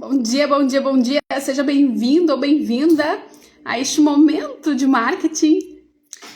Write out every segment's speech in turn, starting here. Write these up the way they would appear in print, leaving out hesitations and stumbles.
Bom dia, bom dia, bom dia. Seja bem-vindo ou bem-vinda a este momento de marketing.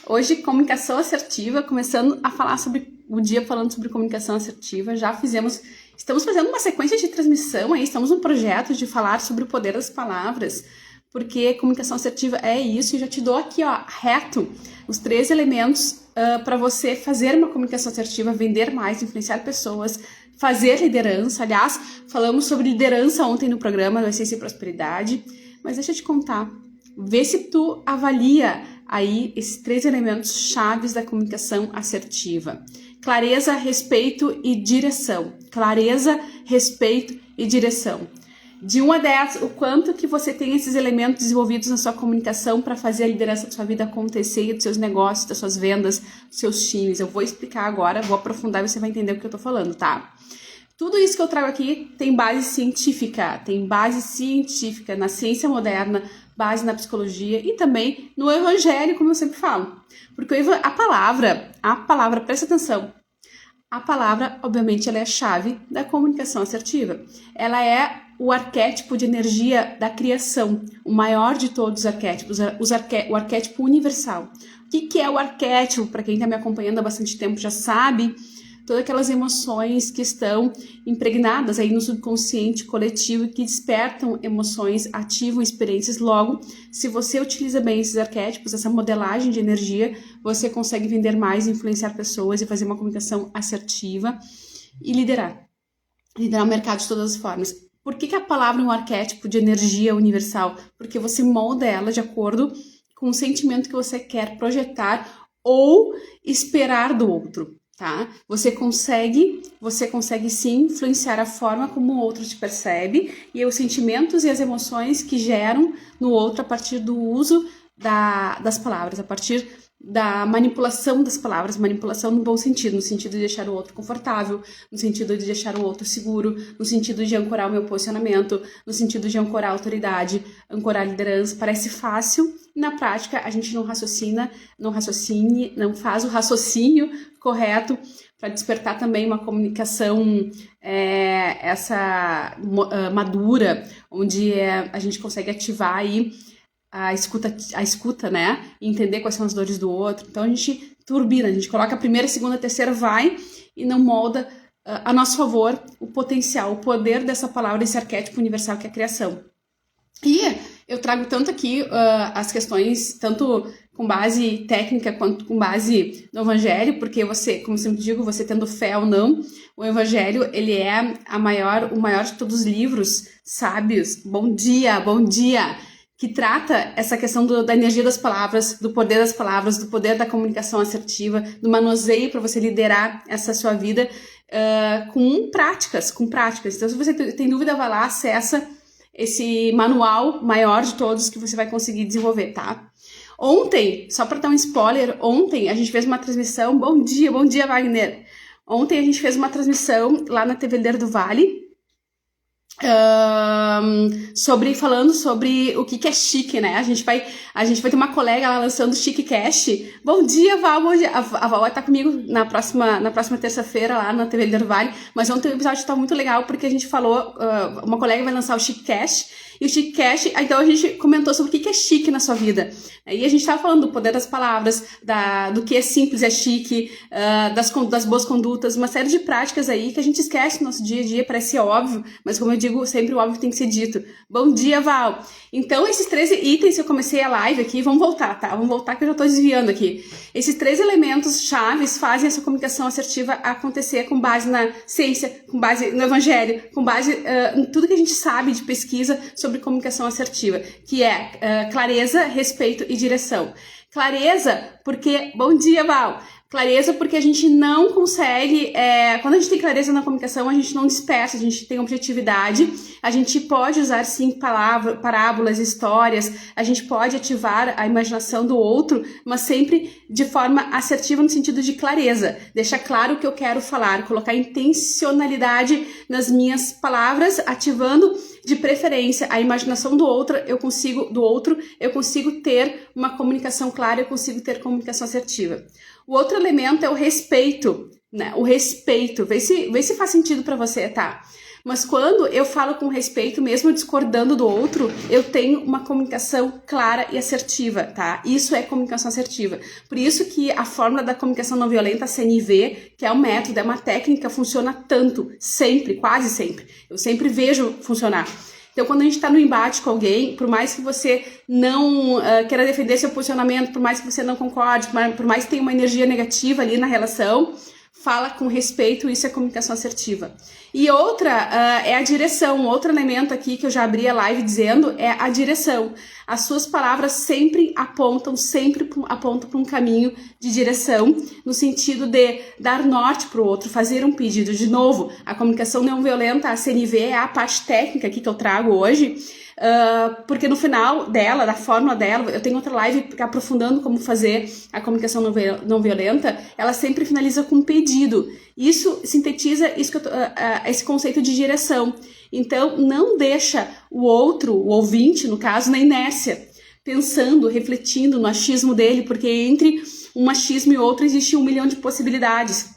Hoje, comunicação assertiva, começando a falar sobre o dia falando sobre comunicação assertiva. Estamos fazendo uma sequência de transmissão aí, estamos num projeto de falar sobre o poder das palavras, porque comunicação assertiva é isso, e já te dou aqui, ó, reto, os 3 elementos para você fazer uma comunicação assertiva, vender mais, influenciar pessoas, fazer liderança. Aliás, falamos sobre liderança ontem no programa do Essência e Prosperidade, mas deixa eu te contar, vê se tu avalia aí esses 3 elementos chaves da comunicação assertiva. Clareza, respeito e direção. Clareza, respeito e direção. De 1 a 10, o quanto que você tem esses elementos desenvolvidos na sua comunicação para fazer a liderança da sua vida acontecer, dos seus negócios, das suas vendas, dos seus times. Eu vou explicar agora, vou aprofundar e você vai entender o que eu tô falando, tá? Tudo isso que eu trago aqui tem base científica na ciência moderna, base na psicologia e também no evangelho, como eu sempre falo. Porque a palavra, presta atenção, a palavra, obviamente, ela é a chave da comunicação assertiva. Ela é o arquétipo de energia da criação, o maior de todos os arquétipos, o arquétipo universal. O que é o arquétipo? Para quem está me acompanhando há bastante tempo já sabe, todas aquelas emoções que estão impregnadas aí no subconsciente coletivo e que despertam emoções, ativam experiências. Logo, se você utiliza bem esses arquétipos, essa modelagem de energia, você consegue vender mais, influenciar pessoas e fazer uma comunicação assertiva e liderar o mercado de todas as formas. Por que a palavra é um arquétipo de energia universal? Porque você molda ela de acordo com o sentimento que você quer projetar ou esperar do outro. Tá? Você consegue sim influenciar a forma como o outro te percebe e os sentimentos e as emoções que geram no outro a partir do uso das palavras, a partir da manipulação das palavras, manipulação no bom sentido, no sentido de deixar o outro confortável, no sentido de deixar o outro seguro, no sentido de ancorar o meu posicionamento, no sentido de ancorar a autoridade, ancorar a liderança. Parece fácil, na prática a gente não faz o raciocínio correto para despertar também uma comunicação madura, onde a gente consegue ativar aí a escuta, né? E entender quais são as dores do outro. Então a gente turbina, a gente coloca a primeira, a segunda, a terceira, vai e não molda a nosso favor o potencial, o poder dessa palavra, desse arquétipo universal que é a criação. E eu trago tanto aqui as questões, tanto com base técnica quanto com base no evangelho, porque você, como eu sempre digo, você tendo fé ou não, o evangelho, ele é o maior de todos os livros sábios. Bom dia, bom dia! Que trata essa questão da energia das palavras, do poder das palavras, do poder da comunicação assertiva, do manuseio para você liderar essa sua vida com práticas. Então, se você tem dúvida, vai lá, acessa esse manual maior de todos que você vai conseguir desenvolver, tá? Ontem, só para dar um spoiler, ontem a gente fez uma transmissão, bom dia Wagner! Ontem a gente fez uma transmissão lá na TV Líder do Vale, falando sobre o que é chique, né? A gente vai ter uma colega lá lançando Chique Cash. Bom dia, Val. Bom dia. A Val vai estar comigo na próxima terça-feira lá na TV Líder do Vale. Mas ontem o episódio está muito legal porque a gente falou, uma colega vai lançar o Chique Cash. E o Chique Cash, então a gente comentou sobre o que é chique na sua vida. E a gente estava falando do poder das palavras, do que é simples, é chique, das boas condutas, uma série de práticas aí que a gente esquece no nosso dia a dia, parece óbvio, mas como eu digo, sempre o óbvio tem que ser dito. Bom dia, Val! Então, esses 3 itens, eu comecei a live aqui, vamos voltar, tá? Vamos voltar que eu já tô desviando aqui. Esses 3 elementos chaves fazem essa comunicação assertiva acontecer com base na ciência, com base no evangelho, com base em tudo que a gente sabe de pesquisa sobre comunicação assertiva, que é clareza, respeito e direção. Clareza, porque... Bom dia, Val! Clareza porque a gente não consegue, quando a gente tem clareza na comunicação, a gente não dispersa, a gente tem objetividade, a gente pode usar sim parábolas, histórias, a gente pode ativar a imaginação do outro, mas sempre de forma assertiva no sentido de clareza, deixar claro o que eu quero falar, colocar intencionalidade nas minhas palavras, ativando de preferência a imaginação do outro, eu consigo ter uma comunicação clara, eu consigo ter comunicação assertiva. O outro elemento é o respeito, né? O respeito, vê se faz sentido para você, tá? Mas quando eu falo com respeito, mesmo discordando do outro, eu tenho uma comunicação clara e assertiva, tá? Isso é comunicação assertiva. Por isso que a fórmula da comunicação não violenta, a CNV, que é um método, é uma técnica, funciona tanto, sempre, quase sempre. Eu sempre vejo funcionar. Então, quando a gente está no embate com alguém, por mais que você não queira defender seu posicionamento, por mais que você não concorde, por mais que tenha uma energia negativa ali na relação, fala com respeito, isso é comunicação assertiva. E outra é a direção, outro elemento aqui que eu já abri a live dizendo é a direção. As suas palavras sempre apontam para um caminho de direção, no sentido de dar norte para o outro, fazer um pedido. De novo, a comunicação não violenta, a CNV, é a parte técnica aqui que eu trago hoje, porque no final dela, da fórmula dela, eu tenho outra live aprofundando como fazer a comunicação não violenta, ela sempre finaliza com um pedido. Isso sintetiza esse conceito de direção. Então, não deixa o outro, o ouvinte, no caso, na inércia, pensando, refletindo no achismo dele, porque entre um achismo e outro existe 1 milhão de possibilidades.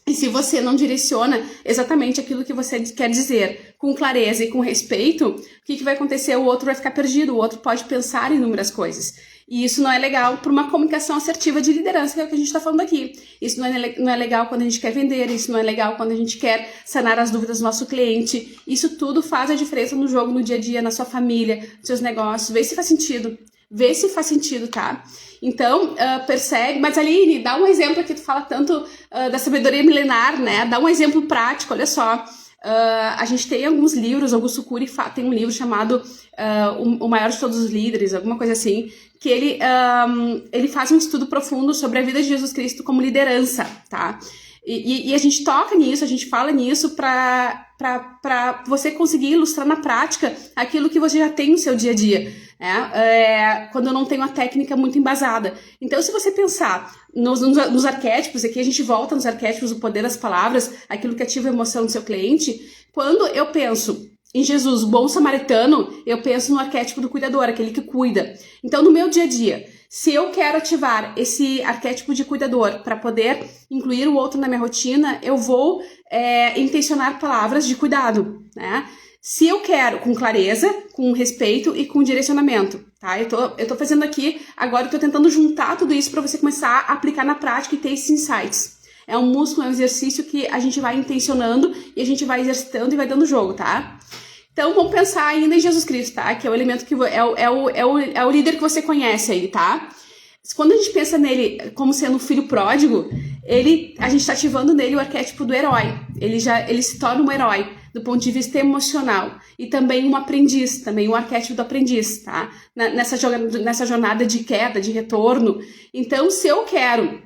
E se você não direciona exatamente aquilo que você quer dizer com clareza e com respeito, o que vai acontecer? O outro vai ficar perdido, o outro pode pensar em inúmeras coisas. E isso não é legal para uma comunicação assertiva de liderança, que é o que a gente está falando aqui. Isso não é legal quando a gente quer vender, isso não é legal quando a gente quer sanar as dúvidas do nosso cliente. Isso tudo faz a diferença no jogo, no dia a dia, na sua família, nos seus negócios. Vê se faz sentido. Vê se faz sentido, tá? Então, percebe. Mas, Aline, dá um exemplo aqui, tu fala tanto da sabedoria milenar, né? Dá um exemplo prático, olha só. A gente tem alguns livros, Augusto Cury tem um livro chamado O Maior de Todos os Líderes, alguma coisa assim, que ele faz um estudo profundo sobre a vida de Jesus Cristo como liderança, tá? E a gente toca nisso, a gente fala nisso para você conseguir ilustrar na prática aquilo que você já tem no seu dia a dia, né? Quando eu não tenho a técnica muito embasada. Então, se você pensar nos arquétipos, aqui a gente volta nos arquétipos, o poder das palavras, aquilo que ativa a emoção do seu cliente, quando eu penso em Jesus, o bom samaritano, eu penso no arquétipo do cuidador, aquele que cuida. Então, no meu dia a dia, se eu quero ativar esse arquétipo de cuidador para poder incluir o outro na minha rotina, eu vou intencionar palavras de cuidado, né? Se eu quero com clareza, com respeito e com direcionamento, tá? Eu tô fazendo aqui, agora eu tô tentando juntar tudo isso para você começar a aplicar na prática e ter esses insights. É um músculo, é um exercício que a gente vai intencionando e a gente vai exercitando e vai dando jogo, tá? Então, vamos pensar ainda em Jesus Cristo, tá? Que é o elemento que é o líder que você conhece aí, tá? Quando a gente pensa nele como sendo um filho pródigo, a gente está ativando nele o arquétipo do herói. Ele se torna um herói do ponto de vista emocional e também um aprendiz, também um arquétipo do aprendiz, tá? Nessa jornada de queda, de retorno. Então, se eu quero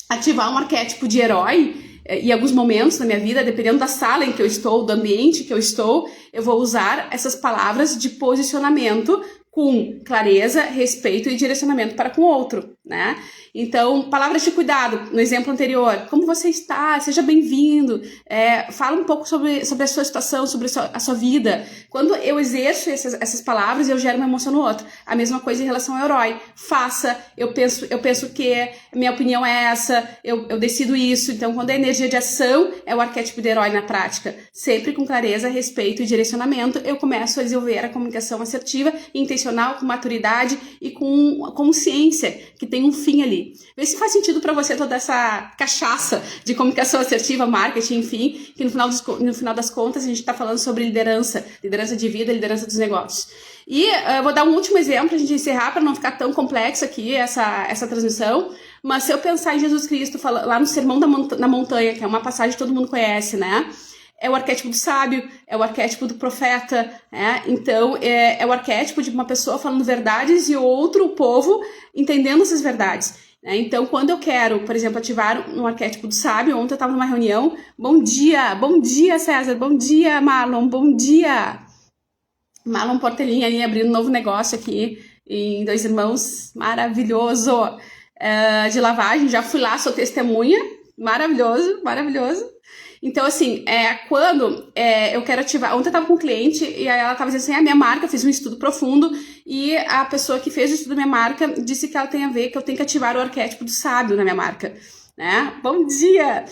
ativar um arquétipo de herói, em alguns momentos na minha vida, dependendo da sala em que eu estou, do ambiente que eu estou, eu vou usar essas palavras de posicionamento com clareza, respeito e direcionamento para com o outro, né? Então, palavras de cuidado, no exemplo anterior, como você está? Seja bem-vindo, fala um pouco sobre a sua situação, sobre a sua vida. Quando eu exerço essas palavras, eu gero uma emoção no outro. A mesma coisa em relação ao herói. Faça, eu penso que minha opinião é essa, eu decido isso. Então, quando é energia de ação, é o arquétipo de herói na prática. Sempre com clareza, respeito e direcionamento, eu começo a desenvolver a comunicação assertiva, intencional, com maturidade e com consciência, que tem um fim ali. Vê se faz sentido para você toda essa cachaça de comunicação assertiva, marketing, enfim, que no final das contas a gente está falando sobre liderança de vida, liderança dos negócios. E eu vou dar um último exemplo, a gente encerrar para não ficar tão complexo aqui essa transmissão, mas se eu pensar em Jesus Cristo lá no Sermão na Montanha, que é uma passagem que todo mundo conhece, né? É o arquétipo do sábio, é o arquétipo do profeta, né? Então é o arquétipo de uma pessoa falando verdades e outro, o povo, entendendo essas verdades. Né? Então, quando eu quero, por exemplo, ativar um arquétipo do sábio, ontem eu estava numa reunião, bom dia César, bom dia Marlon, bom dia. Marlon Portelinha ali abrindo um novo negócio aqui em Dois Irmãos, maravilhoso, de lavagem, já fui lá, sou testemunha, maravilhoso. Então, assim, quando eu quero ativar... Ontem eu tava com um cliente e aí ela tava dizendo assim, a minha marca, eu fiz um estudo profundo e a pessoa que fez o estudo da minha marca disse que ela tem a ver, que eu tenho que ativar o arquétipo do sábio na minha marca. né? Bom dia!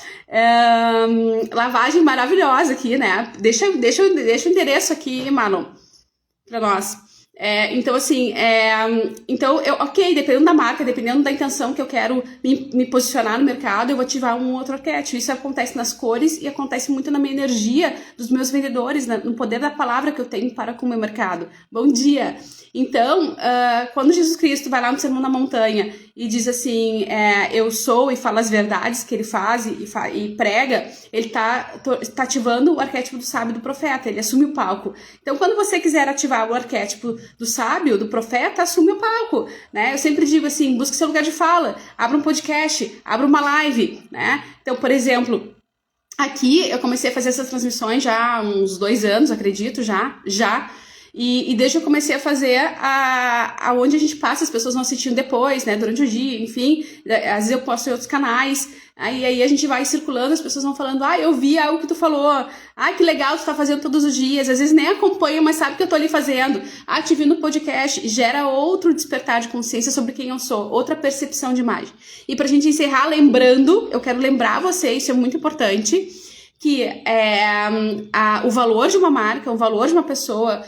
Lavagem maravilhosa aqui, né? Deixa o endereço aqui, Marlon, para nós. Então, assim, ok, dependendo da marca, dependendo da intenção que eu quero me posicionar no mercado, eu vou ativar um outro arquétipo. Isso acontece nas cores e acontece muito na minha energia dos meus vendedores, no poder da palavra que eu tenho para com o meu mercado. Bom dia! Então, quando Jesus Cristo vai lá no Sermão da Montanha e diz assim, eu sou, e fala as verdades que ele faz e prega, ele tá ativando o arquétipo do sábio e do profeta, ele assume o palco. Então, quando você quiser ativar o arquétipo do sábio, do profeta, assume o palco, né? Eu sempre digo assim, busque seu lugar de fala, abra um podcast, abra uma live, né? Então, por exemplo, aqui eu comecei a fazer essas transmissões já há uns 2 anos, acredito, já. E desde que eu comecei a fazer aonde a gente passa, as pessoas vão assistindo depois, né, durante o dia, enfim, às vezes eu posto em outros canais, aí a gente vai circulando, as pessoas vão falando, eu vi algo que tu falou, que legal, tu tá fazendo todos os dias, às vezes nem acompanha, mas sabe que eu tô ali fazendo, te vi no podcast, gera outro despertar de consciência sobre quem eu sou, outra percepção de imagem. E pra gente encerrar, lembrando, eu quero lembrar vocês, isso é muito importante, que o valor de uma marca, o valor de uma pessoa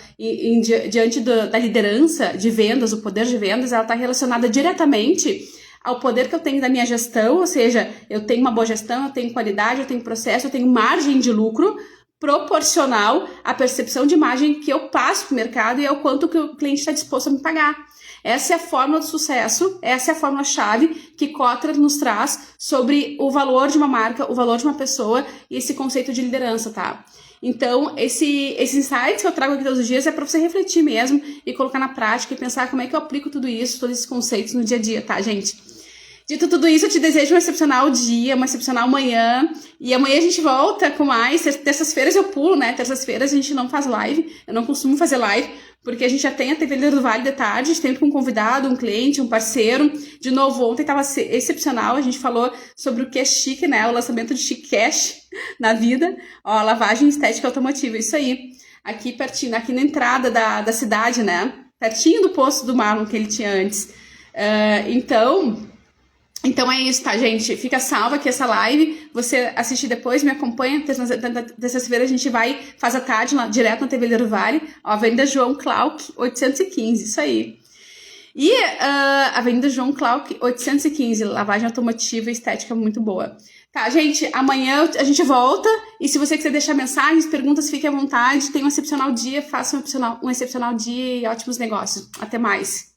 diante da liderança de vendas, o poder de vendas, ela está relacionada diretamente ao poder que eu tenho da minha gestão, ou seja, eu tenho uma boa gestão, eu tenho qualidade, eu tenho processo, eu tenho margem de lucro proporcional à percepção de imagem que eu passo para o mercado e ao quanto que o cliente está disposto a me pagar. Essa é a fórmula do sucesso, essa é a fórmula-chave que Kotler nos traz sobre o valor de uma marca, o valor de uma pessoa e esse conceito de liderança, tá? Então, esses insights que eu trago aqui todos os dias é para você refletir mesmo e colocar na prática e pensar como é que eu aplico tudo isso, todos esses conceitos no dia a dia, tá, gente? Dito tudo isso, eu te desejo um excepcional dia, uma excepcional manhã. E amanhã a gente volta com mais. Terças-feiras eu pulo, né? Terças-feiras a gente não faz live. Eu não costumo fazer live, porque a gente já tem a TV Líder do Vale de tarde, sempre com um convidado, um cliente, um parceiro. De novo, ontem estava excepcional. A gente falou sobre o que é chique, né? O lançamento de Chic Cash na vida. Lavagem estética automotiva. Isso aí. Aqui pertinho, aqui na entrada da cidade, né? Pertinho do posto do Marlon que ele tinha antes. Então é isso, tá, gente? Fica salva aqui essa live. Você assiste depois, me acompanha. Terça-feira a gente faz a tarde lá, direto na TV Líder do Vale. Avenida João Clark, 815, isso aí. E Avenida João Clark, 815, lavagem automotiva e estética muito boa. Tá, gente, amanhã a gente volta. E se você quiser deixar mensagens, perguntas, fique à vontade. Tenha um excepcional dia, faça um excepcional dia e ótimos negócios. Até mais.